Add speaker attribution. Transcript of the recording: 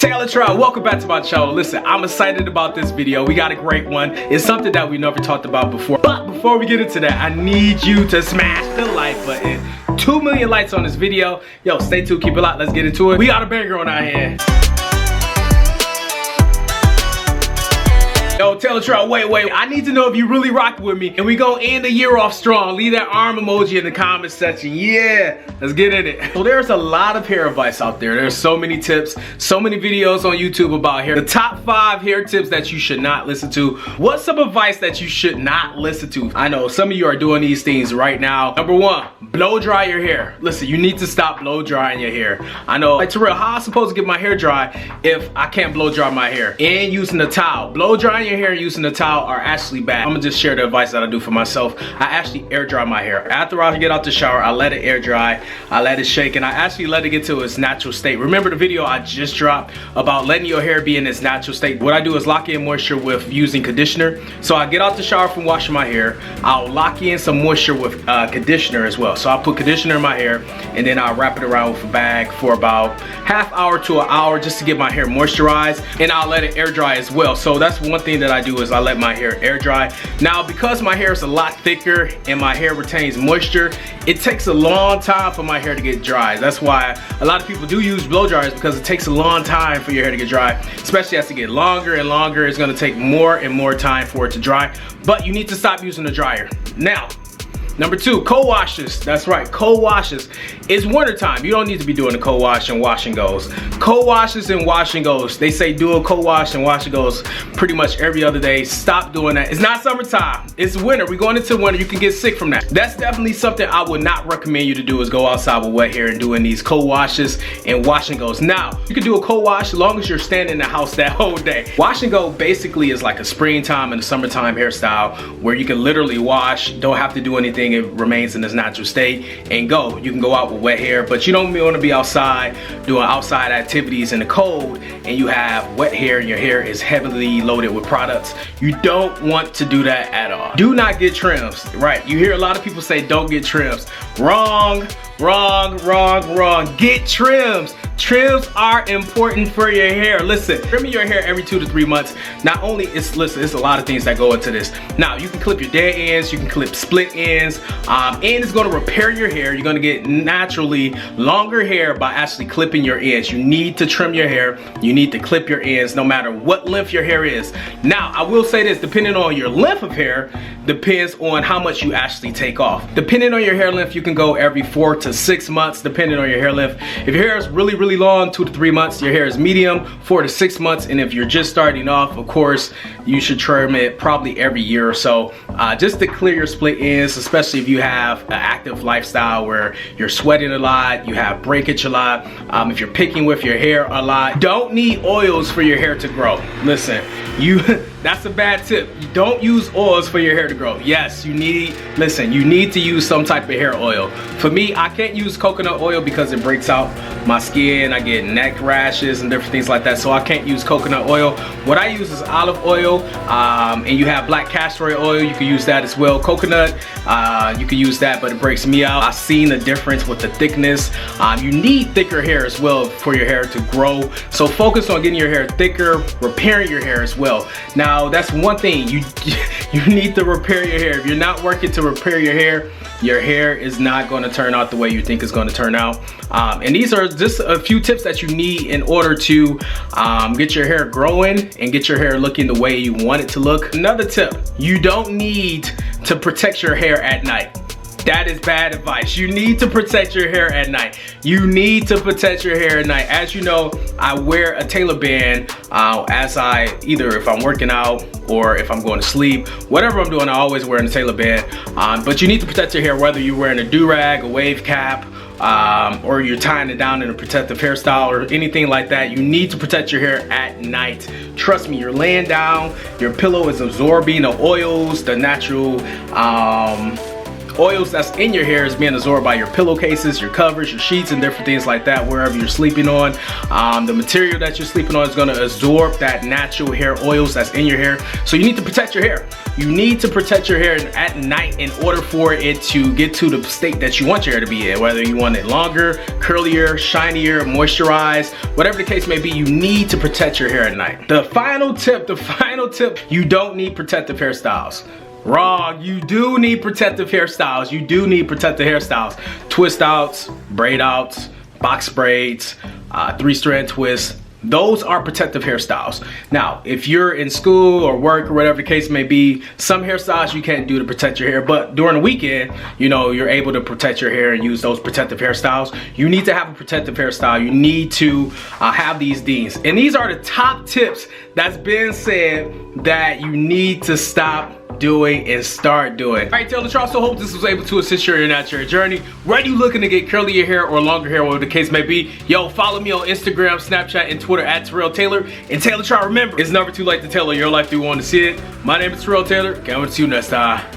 Speaker 1: Tailor Trial, welcome back to my channel. Listen, I'm excited about this video. We got a great one. It's something that we never talked about before. But before we get into that, I need you to smash the like button. 2 million likes on this video. Yo, stay tuned, keep it locked, let's get into it. We got a banger on our hand. Yo, Tailor Trial, wait. I need to know if you really rock with me. And we go end the year off strong. Leave that arm emoji in the comment section. Yeah, let's get in it. So there's a lot of hair advice out there. There's so many tips, so many videos on YouTube about hair. The top 5 hair tips that you should not listen to. What's some advice that you should not listen to? I know some of you are doing these things right now. Number 1, blow dry your hair. Listen, you need to stop blow drying your hair. I know, like Terrell, how am I supposed to get my hair dry if I can't blow dry my hair? And using a towel. Blow drying your hair using a towel are actually bad. I'm gonna just share the advice that I do for myself. I actually air dry my hair. After I get out the shower, I let it air dry, I let it shake, and I actually let it get to its natural state. Remember the video I just dropped about letting your hair be in its natural state? What I do is lock in moisture with using conditioner. So I get out the shower from washing my hair, I'll lock in some moisture with conditioner as well. So I'll put conditioner in my hair, and then I'll wrap it around with a bag for about half hour to an hour just to get my hair moisturized, and I'll let it air dry as well. So that's one thing that I do is I let my hair air dry. Now, because my hair is a lot thicker and my hair retains moisture, it takes a long time for my hair to get dry. That's why a lot of people do use blow dryers, because it takes a long time for your hair to get dry, especially as it get longer and longer. It's going to take more and more time for it to dry, but you need to stop using the dryer. Now, number 2, co-washes. That's right, co-washes. It's winter time. You don't need to be doing the co-wash and wash and goes. Co-washes and wash and goes. They say do a co-wash and wash and goes pretty much every other day. Stop doing that. It's not summertime. It's winter. We're going into winter. You can get sick from that. That's definitely something I would not recommend you to do, is go outside with wet hair and doing these co-washes and wash and goes. Now, you can do a co-wash as long as you're standing in the house that whole day. Wash and go basically is like a springtime and a summertime hairstyle where you can literally wash, don't have to do anything. It remains in its natural state, and go. You can go out with wet hair, but you don't want to be outside doing outside activities in the cold and you have wet hair and your hair is heavily loaded with products. You don't want to do that at all. Do not get trims. Right, you hear a lot of people say don't get trims. Wrong. Get trims. Trims are important for your hair. Listen, trimming your hair every 2 to 3 months. Not only it's it's a lot of things that go into this. Now, you can clip your dead ends, you can clip split ends, and it's going to repair your hair. You're going to get naturally longer hair by actually clipping your ends. You need to trim your hair. You need to clip your ends no matter what length your hair is. Now, I will say this, depending on your length of hair, depends on how much you actually take off. Depending on your hair length, you can go every 4 to 6 months, depending on your hair length. If your hair is really long, 2 to 3 months, your hair is medium, 4 to 6 months, and if you're just starting off, of course, you should trim it probably every year or so, just to clear your split ends, especially if you have an active lifestyle where you're sweating a lot, you have breakage a lot, if you're picking with your hair a lot. Don't need oils for your hair to grow. Listen, that's a bad tip. You don't use oils for your hair to grow. Yes, you need to use some type of hair oil. For me, I can't use coconut oil because it breaks out my skin. I get neck rashes and different things like that, so I can't use coconut oil. What I use is olive oil, and you have black castor oil. You can use that as well. Coconut, you can use that, but it breaks me out. I've seen the difference with the thickness. You need thicker hair as well for your hair to grow, so focus on getting your hair thicker, repairing your hair as well. Now, that's one thing, you need to repair your hair. If you're not working to repair your hair is not going to turn out the way you think it's going to turn out. And these are just a few tips that you need in order to get your hair growing and get your hair looking the way you want it to look. Another tip, you don't need to protect your hair at night. That is bad advice. You need to protect your hair at night. You need to protect your hair at night. As you know, I wear a Tailor band either if I'm working out or if I'm going to sleep. Whatever I'm doing, I always wear a Tailor band. But you need to protect your hair, whether you're wearing a do-rag, a wave cap, or you're tying it down in a protective hairstyle or anything like that. You need to protect your hair at night. Trust me, you're laying down, your pillow is absorbing the oils, the natural oils that's in your hair is being absorbed by your pillowcases, your covers, your sheets, and different things like that, wherever you're sleeping on. The material that you're sleeping on is gonna absorb that natural hair oils that's in your hair. So you need to protect your hair. You need to protect your hair at night in order for it to get to the state that you want your hair to be in. Whether you want it longer, curlier, shinier, moisturized, whatever the case may be, you need to protect your hair at night. The final tip, you don't need protective hairstyles. Wrong, you do need protective hairstyles. You do need protective hairstyles. Twist outs, braid outs, box braids, 3-strand twists. Those are protective hairstyles. Now, if you're in school or work or whatever the case may be, some hairstyles you can't do to protect your hair, but during the weekend, you know, you're able to protect your hair and use those protective hairstyles. You need to have a protective hairstyle. You need to have these things. And these are the top tips that's been said that you need to stop doing and start doing. All right, Tailor, I also hope this was able to assist you in your natural journey. Whether you looking to get curlier hair or longer hair, whatever the case may be, yo, follow me on Instagram, Snapchat, and Twitter at TerrellTailored. And Tailor, remember, it's never too late to tailor your life if you want to see it. My name is TerrellTailored. Can't wait to see you next time.